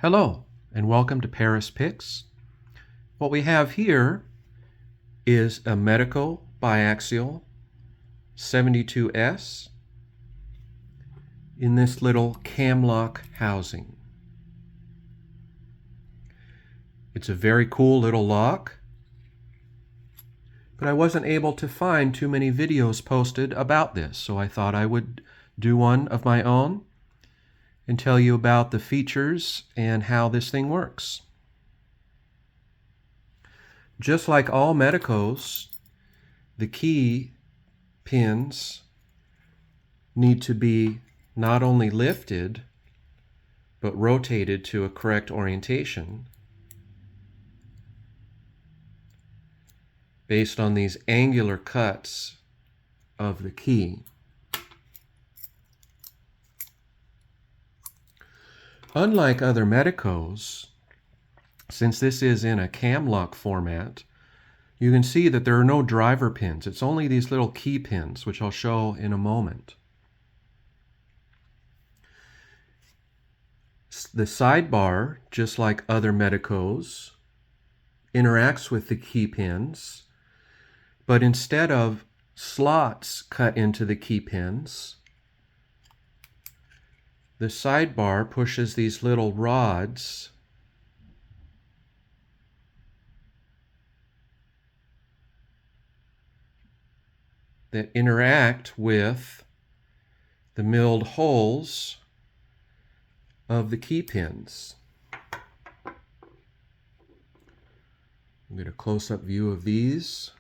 Hello, and welcome to Paris Picks. What we have here is a Medico Biaxial 72S in this little camlock housing. It's a very cool little lock, but I wasn't able to find too many videos posted about this, so I thought I would do one of my own and tell you about the features and how this thing works. Just like all Medicos, the key pins need to be not only lifted, but rotated to a correct orientation based on these angular cuts of the key. Unlike other Medicos, since this is in a camlock format, you can see that there are no driver pins. It's only these little key pins, which I'll show in a moment. The sidebar, just like other Medicos, interacts with the key pins, but instead of slots cut into the key pins, the sidebar pushes these little rods that interact with the milled holes of the key pins. We'll get a close-up view of these.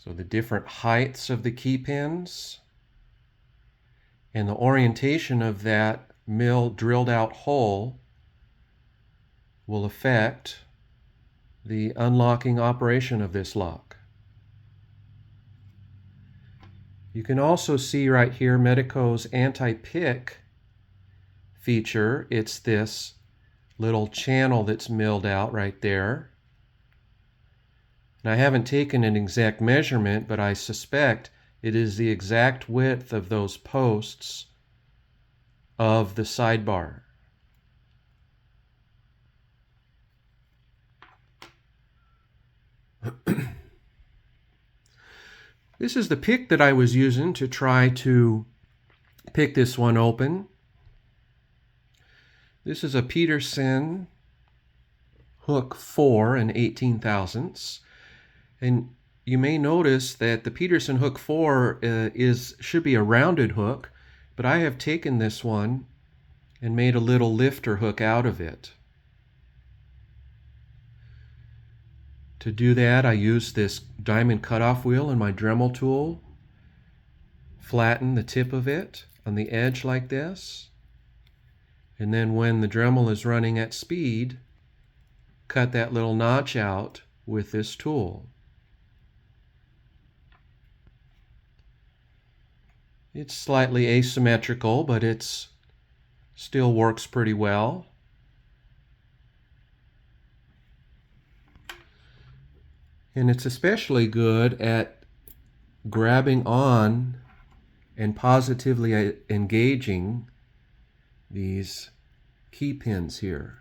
So the different heights of the key pins and the orientation of that drilled out hole will affect the unlocking operation of this lock. You can also see right here Medico's anti-pick feature. It's this little channel that's milled out right there. And I haven't taken an exact measurement, but I suspect it is the exact width of those posts of the sidebar. This is the pick that I was using to try to pick this one open. This is a Peterson hook 4 and 18 thousandths. And you may notice that the Peterson hook 4 should be a rounded hook, but I have taken this one and made a little lifter hook out of it. To do that, I use this diamond cutoff wheel and my Dremel tool. Flatten the tip of it on the edge like this. And then when the Dremel is running at speed, cut that little notch out with this tool. It's slightly asymmetrical, but it still works pretty well. And it's especially good at grabbing on and positively engaging these key pins here.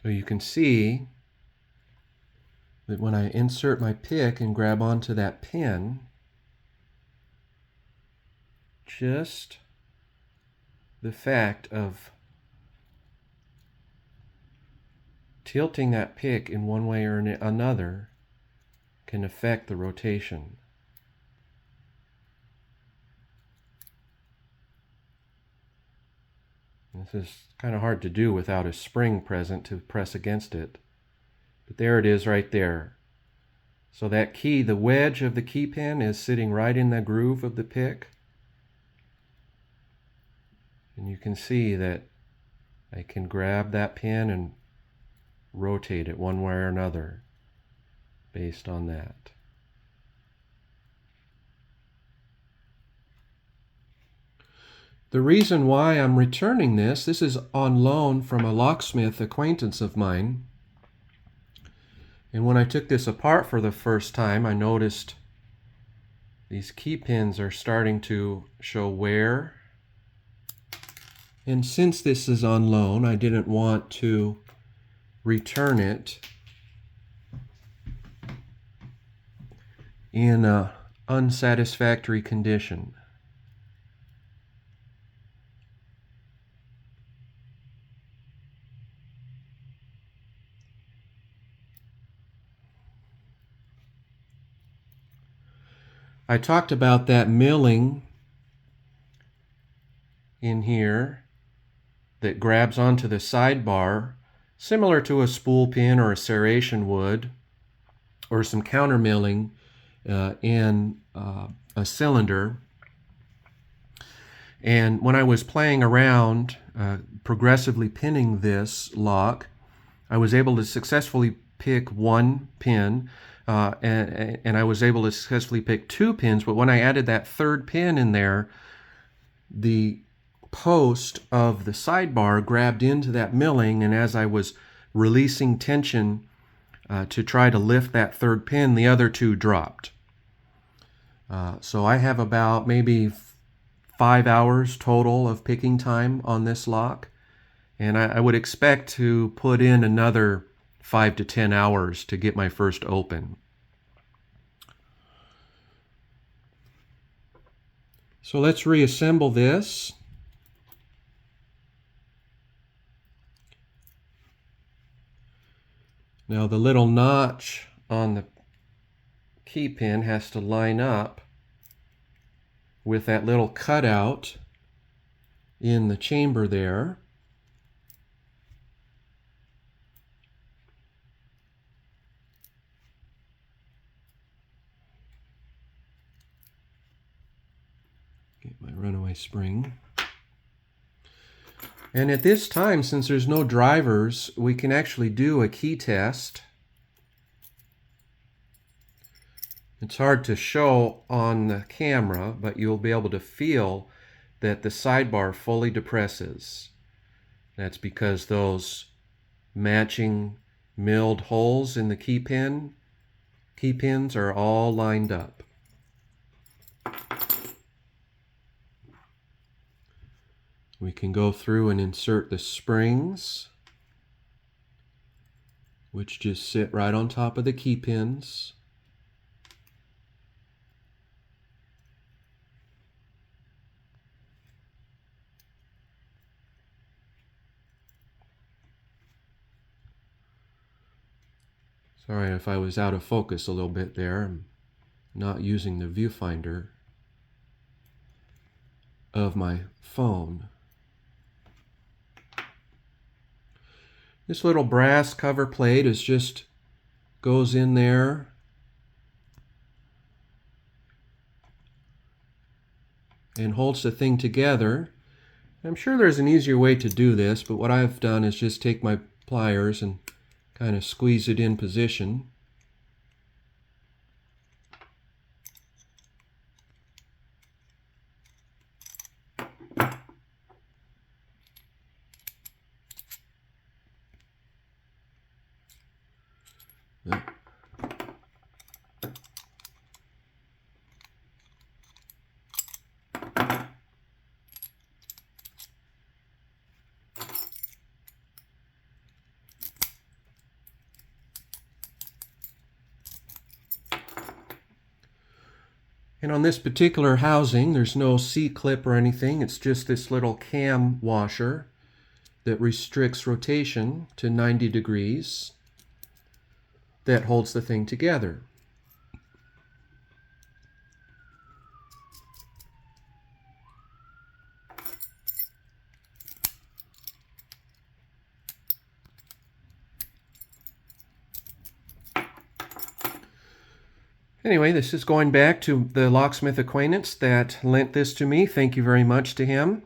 So you can see that when I insert my pick and grab onto that pin, just the fact of tilting that pick in one way or another can affect the rotation. This is kind of hard to do without a spring present to press against it. But there it is right there. So that key, the wedge of the key pin is sitting right in the groove of the pick. And you can see that I can grab that pin and rotate it one way or another based on that. The reason why I'm returning this is on loan from a locksmith acquaintance of mine. And when I took this apart for the first time, I noticed these key pins are starting to show wear. And since this is on loan, I didn't want to return it in an unsatisfactory condition. I talked about that milling in here that grabs onto the sidebar, similar to a spool pin or a serration would, or some counter milling in a cylinder. And when I was playing around progressively pinning this lock, I was able to successfully pick one pin, and I was able to successfully pick two pins, but when I added that third pin in there, the post of the sidebar grabbed into that milling, and as I was releasing tension to try to lift that third pin, the other two dropped. So I have about maybe 5 hours total of picking time on this lock, and I would expect to put in another 5 to 10 hours to get my first open. So let's reassemble this. Now the little notch on the key pin has to line up with that little cutout in the chamber there. Get my runaway spring. And at this time, since there's no drivers, we can actually do a key test. It's hard to show on the camera, but you'll be able to feel that the sidebar fully depresses. That's because those matching milled holes in the key pins are all lined up. We can go through and insert the springs, which just sit right on top of the key pins. Sorry if I was out of focus a little bit there. I'm not using the viewfinder of my phone. This little brass cover plate goes in there and holds the thing together. I'm sure there's an easier way to do this, but what I've done is just take my pliers and kind of squeeze it in position. And on this particular housing, there's no C-clip or anything. It's just this little cam washer that restricts rotation to 90 degrees that holds the thing together. Anyway, this is going back to the locksmith acquaintance that lent this to me. Thank you very much to him.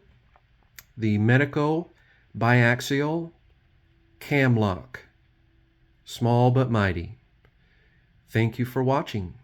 the Medico Biaxial Cam Lock. Small but mighty. Thank you for watching.